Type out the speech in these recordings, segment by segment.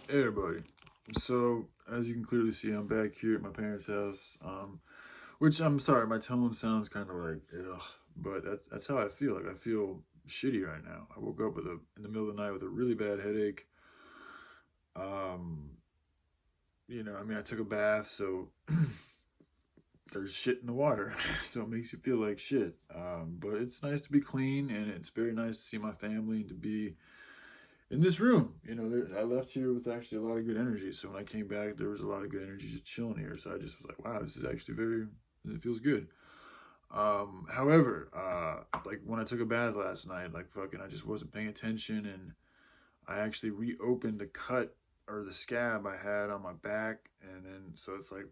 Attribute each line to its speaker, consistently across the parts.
Speaker 1: Hey everybody. So as you can clearly see, I'm back here at my parents' house. Which I'm sorry, my tone sounds kind of like ugh, but that's how I feel. Like I feel shitty right now. I woke up in the middle of the night with a really bad headache. Um, I mean, I took a bath, so there's shit in the water, so it makes you feel like shit. But it's nice to be clean, and it's very nice to see my family and to be in this room. I left here with actually a lot of good energy. So when I came back, there was a lot of good energy just chilling here. So I just was like, wow, this is actually it feels good. However, like when I took a bath last night, like fucking, I just wasn't paying attention, and I actually reopened the cut or the scab I had on my back, and then so it's like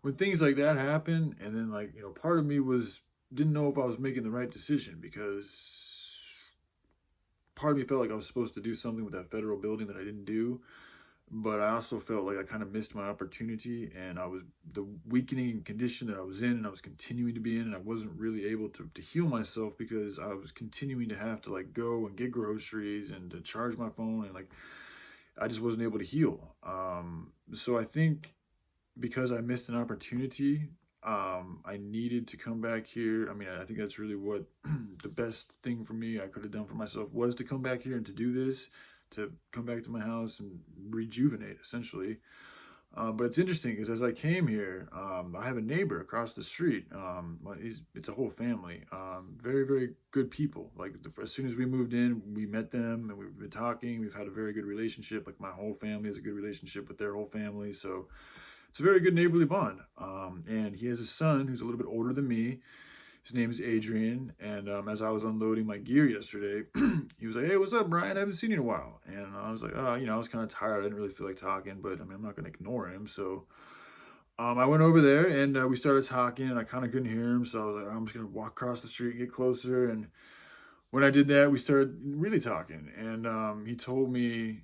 Speaker 1: when things like that happen, and then like part of me was didn't know if I was making the right decision because part of me felt like I was supposed to do something with that federal building that I didn't do, but I also felt like I kind of missed my opportunity, and I was the weakening condition that I was in, and I was continuing to be in, and I wasn't really able to heal myself because I was continuing to have to like go and get groceries and to charge my phone, and like I just wasn't able to heal. So I think because I missed an opportunity, I needed to come back here. I mean, I think that's really what the best thing for me I could have done for myself was to come back here and to do this, to come back to my house and rejuvenate essentially. But it's interesting because as I came here, I have a neighbor across the street. It's a whole family. Very, very good people. Like as soon as we moved in, we met them and we've been talking. We've had a very good relationship. Like my whole family has a good relationship with their whole family. So it's a very good neighborly bond. And he has a son who's a little bit older than me. His name is Adrian. And as I was unloading my gear yesterday, he was like, "Hey, what's up, Brian? I haven't seen you in a while." And I was like, "Oh, I was kind of tired. I didn't really feel like talking, but I mean, I'm not going to ignore him." So I went over there and we started talking, and I kind of couldn't hear him. So I was like, I'm just going to walk across the street, get closer. And when I did that, we started really talking. And he told me,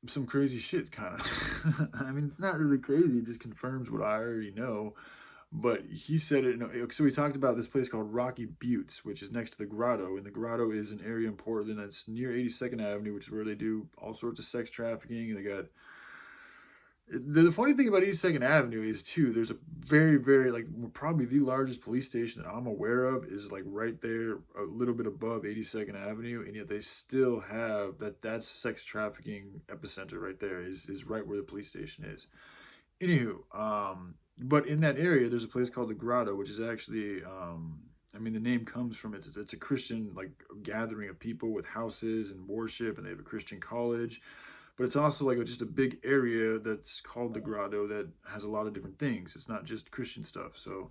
Speaker 1: some crazy shit, kind of. I mean, it's not really crazy. It just confirms what I already know. But he said it. So we talked about this place called Rocky Buttes, which is next to the Grotto, and the Grotto is an area in Portland that's near 82nd Avenue, which is where they do all sorts of sex trafficking. And they got the funny thing about 82nd Avenue is too. There's a very, very like probably the largest police station that I'm aware of is like right there, a little bit above 82nd Avenue, and yet they still have that. That's sex trafficking epicenter right there. Is right where the police station is. Anywho, but in that area, there's a place called the Grotto, which is actually, I mean, the name comes from it. It's a Christian like gathering of people with houses and worship, and they have a Christian college. But it's also like just a big area that's called the Grotto that has a lot of different things. It's not just Christian stuff. So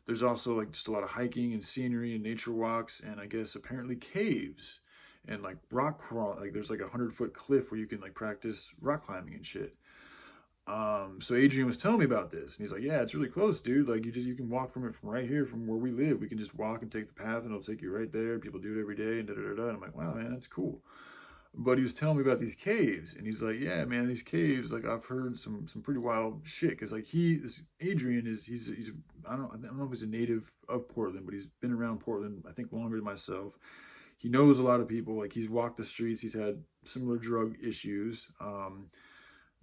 Speaker 1: there's also like just a lot of hiking and scenery and nature walks, and I guess apparently caves and like rock crawl. Like there's like 100-foot cliff where you can like practice rock climbing and shit. So Adrian was telling me about this, and he's like, "Yeah, it's really close, dude. Like you can walk from it from right here, from where we live. We can just walk and take the path, and it'll take you right there. People do it every day, and da da da da." And I'm like, "Wow, man, that's cool." But he was telling me about these caves, and he's like, "Yeah, man, these caves. Like I've heard some pretty wild shit. Because like this Adrian is he's I don't know if he's a native of Portland, but he's been around Portland I think longer than myself. He knows a lot of people. Like he's walked the streets. He's had similar drug issues.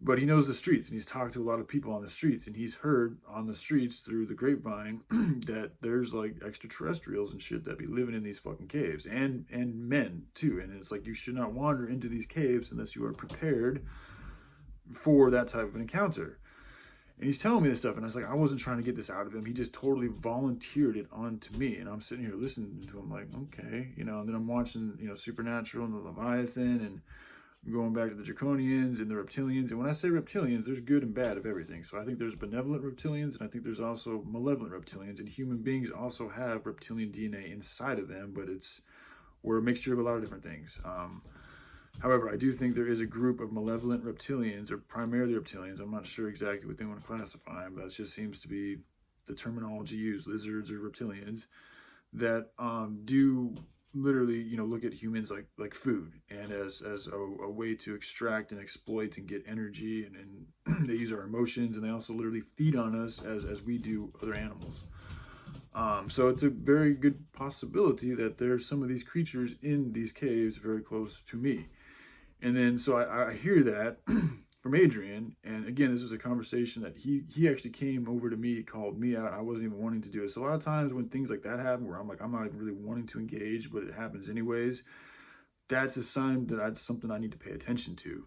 Speaker 1: But he knows the streets, and he's talked to a lot of people on the streets, and he's heard on the streets through the grapevine that there's like extraterrestrials and shit that be living in these fucking caves, and men too. And it's like you should not wander into these caves unless you are prepared for that type of an encounter. And he's telling me this stuff, and I was like, I wasn't trying to get this out of him. He just totally volunteered it onto me, and I'm sitting here listening to him like, okay, and then I'm watching, Supernatural and the Leviathan, and going back to the draconians and the reptilians. And when I say reptilians, there's good and bad of everything. So I think there's benevolent reptilians, and I think there's also malevolent reptilians. And human beings also have reptilian DNA inside of them, but we're a mixture of a lot of different things. However, I do think there is a group of malevolent reptilians, or primarily reptilians. I'm not sure exactly what they want to classify them, but it just seems to be the terminology used, lizards or reptilians, that do literally look at humans like food, and as a way to extract and exploit and get energy, and they use our emotions, and they also literally feed on us as we do other animals. So it's a very good possibility that there's some of these creatures in these caves very close to me. And then so I hear that from Adrian, and again, this was a conversation that he actually came over to me, called me out. I wasn't even wanting to do it. So a lot of times when things like that happen, where I'm like, I'm not even really wanting to engage, but it happens anyways, that's a sign that that's something I need to pay attention to.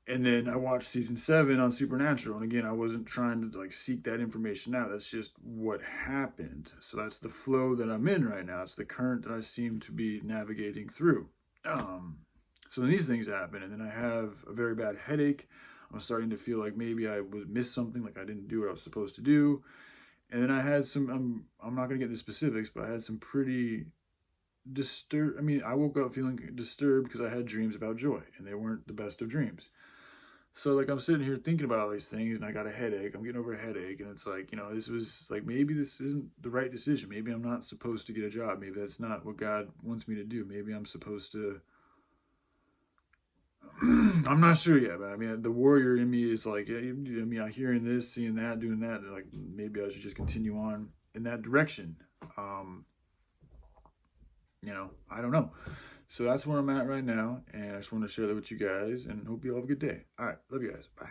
Speaker 1: And then I watched season 7 on Supernatural, and again, I wasn't trying to like seek that information out. That's just what happened. So that's the flow that I'm in right now. It's the current that I seem to be navigating through. So then these things happen, and then I have a very bad headache. I'm starting to feel like maybe I missed something, like I didn't do what I was supposed to do. And then I had some, I'm not going to get into specifics, but I had some pretty disturbed, I mean, I woke up feeling disturbed because I had dreams about Joy, and they weren't the best of dreams. So like I'm sitting here thinking about all these things, and I got a headache. I'm getting over a headache, and it's like, this was like, maybe this isn't the right decision. Maybe I'm not supposed to get a job. Maybe that's not what God wants me to do. Maybe I'm supposed to, I'm not sure yet, but I mean, the warrior in me is like, I mean, I'm hearing this, seeing that, doing that, and like maybe I should just continue on in that direction. I don't know. So that's where I'm at right now, and I just want to share that with you guys, and hope you all have a good day. All right, love you guys. Bye.